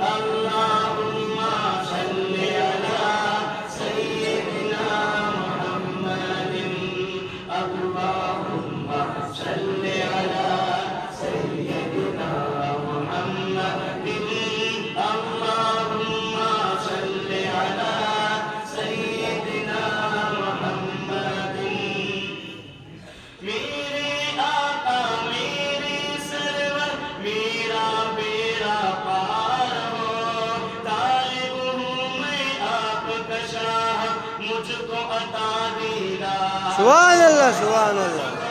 اللهم صل على سيدنا محمد اللهم صل على سيدنا محمد اللهم صل على سيدنا محمد میرے آقا میرے سرور میرا بیڑا پار ہو طالب ہوں میں آپ کا شاہ مجھ کو عطا دیدار سبحان اللہ سبحان اللہ